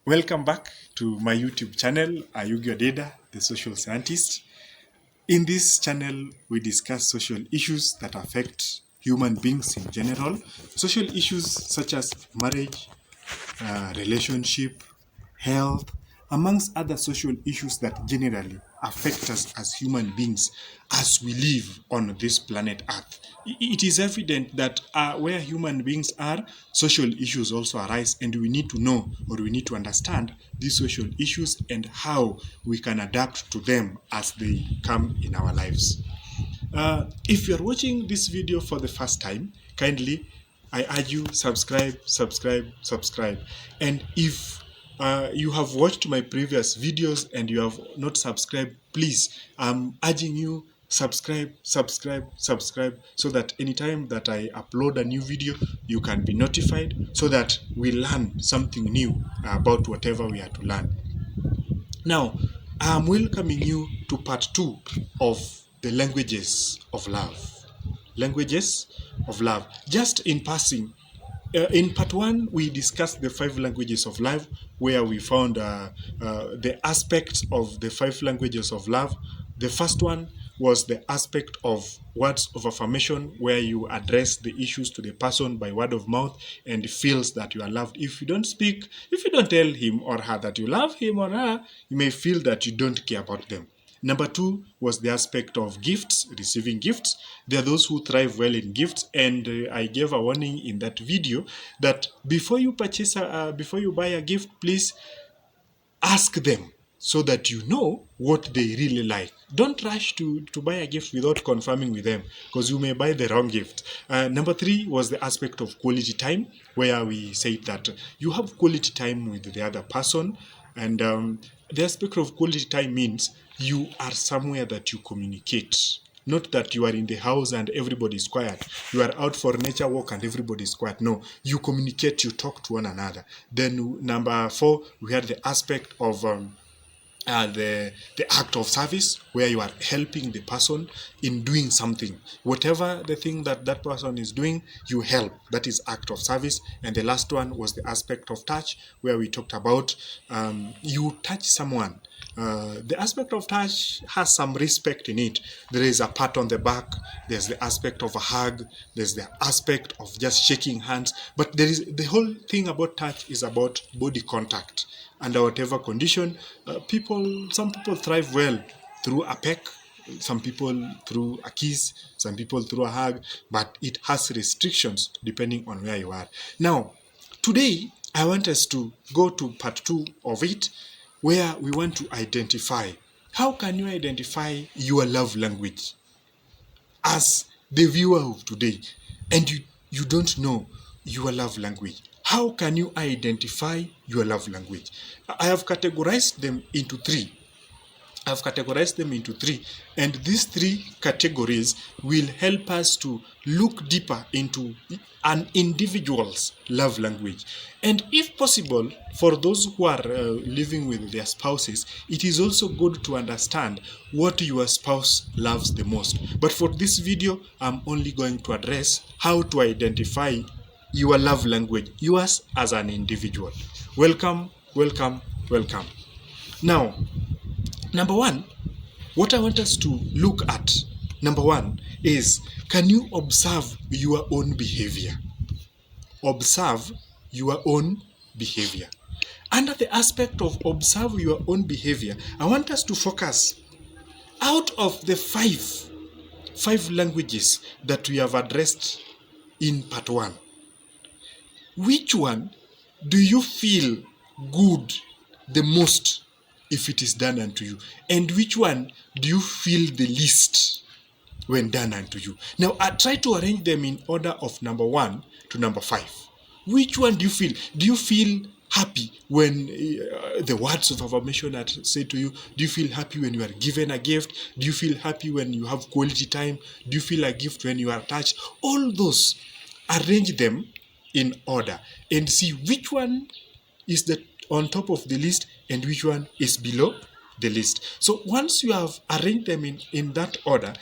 Welcome back to my YouTube channel, Ayugio Deda, the social scientist. In this channel, we discuss social issues that affect human beings in general. Social issues such as marriage, relationship, health, amongst other social issues that generally affect us as human beings as we live on this planet Earth. It is evident that where human beings are, social issues also arise, and we need to know, or we need to understand these social issues and how we can adapt to them as they come in our lives. If you're watching this video for the first time, kindly, I urge you, subscribe, subscribe, subscribe. And if you have watched my previous videos and you have not subscribed, please, I'm urging you, subscribe, subscribe, subscribe, so that anytime that I upload a new video, you can be notified, so that we learn something new about whatever we are to learn. Now, I'm welcoming you to part 2 of the languages of love. Languages of love. Just in passing, in part 1, we discussed the 5 languages of love, where we found the aspects of the 5 languages of love. The first one was the aspect of words of affirmation, where you address the issues to the person by word of mouth and feels that you are loved. If you don't speak, if you don't tell him or her that you love him or her, you may feel that you don't care about them. Number 2 was the aspect of gifts, receiving gifts. There are those who thrive well in gifts, and I gave a warning in that video that before you purchase, before you buy a gift, please ask them so that you know what they really like. Don't rush to buy a gift without confirming with them, because you may buy the wrong gift. Number 3 was the aspect of quality time, where we said that you have quality time with the other person. And the aspect of quality time means you are somewhere that you communicate. Not that you are in the house and everybody is quiet. You are out for nature walk and everybody is quiet. No, you communicate, you talk to one another. Then number 4, we had the aspect of the act of service, where you are helping the person in doing something. Whatever the thing that that person is doing, you help. That is act of service. And the last one was the aspect of touch, where we talked about you touch someone. The aspect of touch has some respect in it. There is a pat on the back, there's the aspect of a hug, there's the aspect of just shaking hands, but there is the whole thing about touch is about body contact. Under whatever condition, some people thrive well through a peck, some people through a kiss, some people through a hug, but it has restrictions depending on where you are. Now, today, I want us to go to part 2 of it, where we want to identify. How can you identify your love language? As the viewer of today, and you don't know your love language, how can you identify your love language? I have categorized them into 3. And these 3 categories will help us to look deeper into an individual's love language. And if possible, for those who are living with their spouses, it is also good to understand what your spouse loves the most. But for this video, I'm only going to address how to identify your love language, yours as an individual. Welcome, welcome, welcome. Now, number 1, what I want us to look at, number 1, is, can you observe your own behavior? Observe your own behavior. Under the aspect of observe your own behavior, I want us to focus out of the 5 languages that we have addressed in part 1. Which one do you feel good the most if it is done unto you? And which one do you feel the least when done unto you? Now, I try to arrange them in order of number 1 to number 5. Which one do you feel? Do you feel happy when the words of affirmation are said to you? Do you feel happy when you are given a gift? Do you feel happy when you have quality time? Do you feel a gift when you are touched? All those, arrange them in order and see which one is on top of the list and which one is below the list. So once you have arranged them in that order,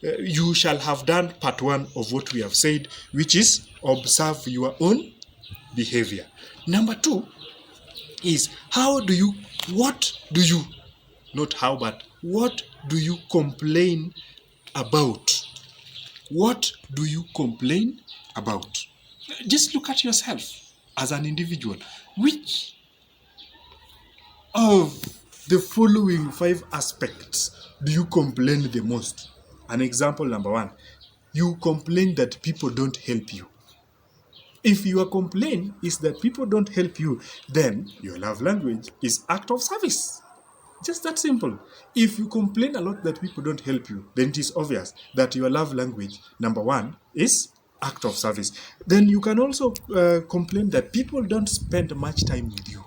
you shall have done part 1 of what we have said, which is observe your own behavior. Number 2, is not how, but what do you complain about? What do you complain about? Just look at yourself as an individual. Which of the following 5 aspects do you complain the most? An example number 1, you complain that people don't help you. If your complaint is that people don't help you, then your love language is act of service. Just that simple. If you complain a lot that people don't help you, then it is obvious that your love language, number 1, is act of service. Then you can also complain that people don't spend much time with you.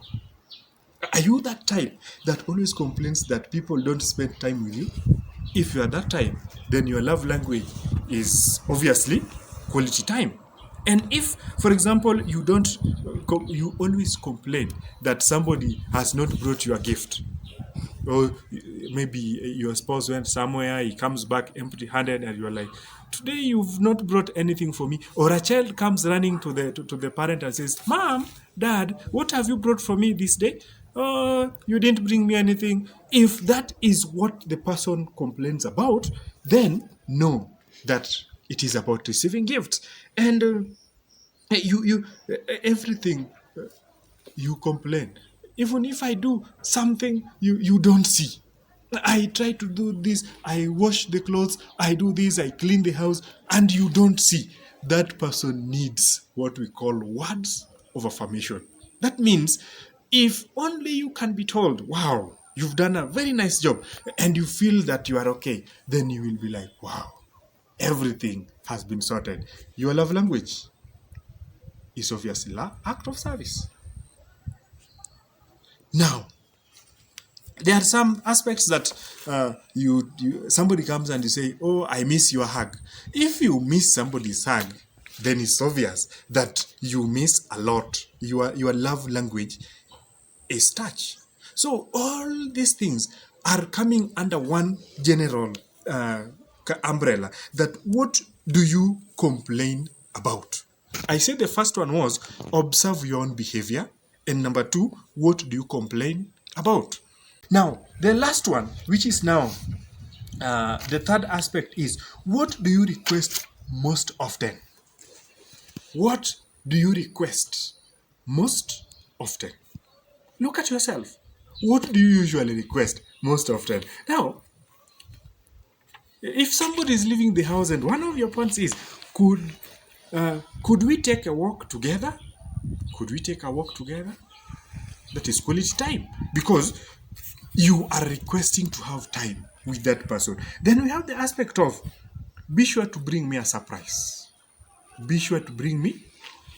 Are you that type that always complains that people don't spend time with you? If you are that type, then your love language is obviously quality time. And if, for example, you always complain that somebody has not brought you a gift, or maybe your spouse went somewhere, he comes back empty-handed, and you're like, today you've not brought anything for me. Or a child comes running to the parent and says, Mom, Dad, what have you brought for me this day? Oh, you didn't bring me anything. If that is what the person complains about, then know that it is about receiving gifts. And everything you complain. Even if I do something you don't see. I try to do this, I wash the clothes, I do this, I clean the house, and you don't see. That person needs what we call words of affirmation. That means if only you can be told, wow, you've done a very nice job, and you feel that you are okay, then you will be like, wow, everything has been sorted. Your love language is obviously act of service. Now, there are some aspects that somebody comes and you say, oh, I miss your hug. If you miss somebody's hug, then it's obvious that you miss a lot. Your love language is touch. So all these things are coming under one general umbrella. That what do you complain about? I said the first one was observe your own behavior. And number 2, what do you complain about? Now, the last one, which is now the third aspect, is what do you request most often? What do you request most often? Look at yourself. What do you usually request most often? Now, if somebody is leaving the house and one of your points is, could we take a walk together? Could we take a walk together? That is quality time, because you are requesting to have time with that person. Then we have the aspect of, be sure to bring me a surprise. Be sure to bring me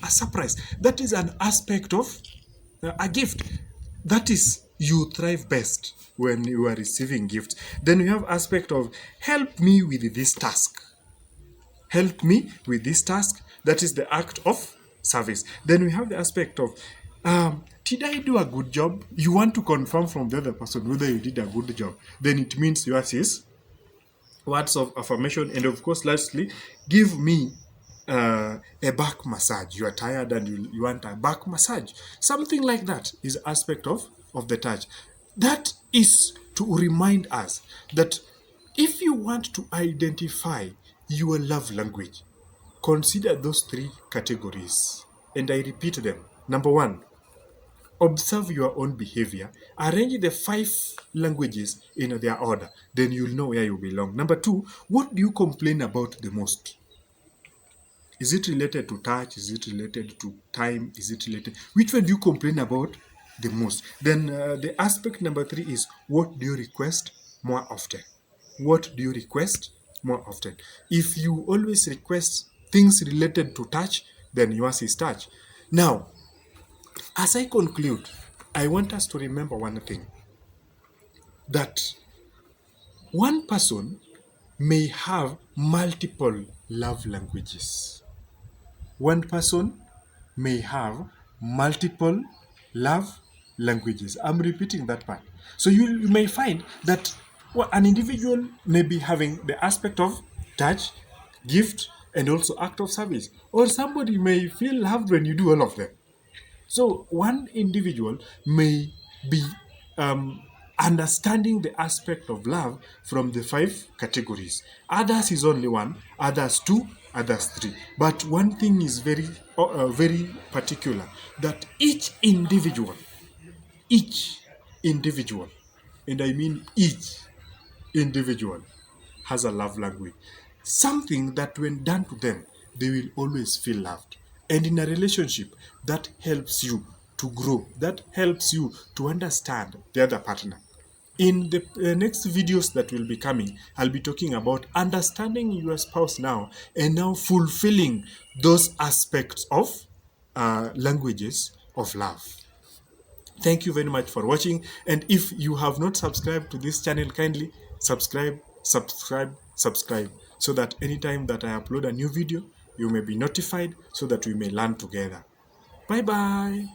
a surprise. That is an aspect of a gift. That is, you thrive best when you are receiving gifts. Then we have aspect of, help me with this task. Help me with this task. That is the act of service. Then we have the aspect of, did I do a good job? You want to confirm from the other person whether you did a good job. Then it means yours is words of affirmation. And of course, lastly, give me a back massage. You are tired and you want a back massage. Something like that is aspect of the touch. That is to remind us that if you want to identify your love language, consider those 3 categories. And I repeat them. Number 1, observe your own behavior. Arrange the 5 languages in their order. Then you'll know where you belong. Number 2, what do you complain about the most? Is it related to touch? Is it related to time? Is it related? Which one do you complain about the most? Then the aspect number 3 is, what do you request more often? What do you request more often? If you always request things related to touch, then yours is touch. Now, as I conclude, I want us to remember one thing, that one person may have multiple love languages. One person may have multiple love languages. I'm repeating that part. So you may find that an individual may be having the aspect of touch, gift, and also act of service. Or somebody may feel loved when you do all of them. So one individual may be understanding the aspect of love from the 5 categories. Others is only one, others two, others three. But one thing is very particular, that each individual, and I mean each individual, has a love language. Something that when done to them, they will always feel loved. And in a relationship, that helps you to grow, that helps you to understand the other partner. In the next videos that will be coming, I'll be talking about understanding your spouse now and now fulfilling those aspects of languages of love. Thank you very much for watching, and if you have not subscribed to this channel, kindly subscribe, so that anytime that I upload a new video, you may be notified, so that we may learn together. Bye bye.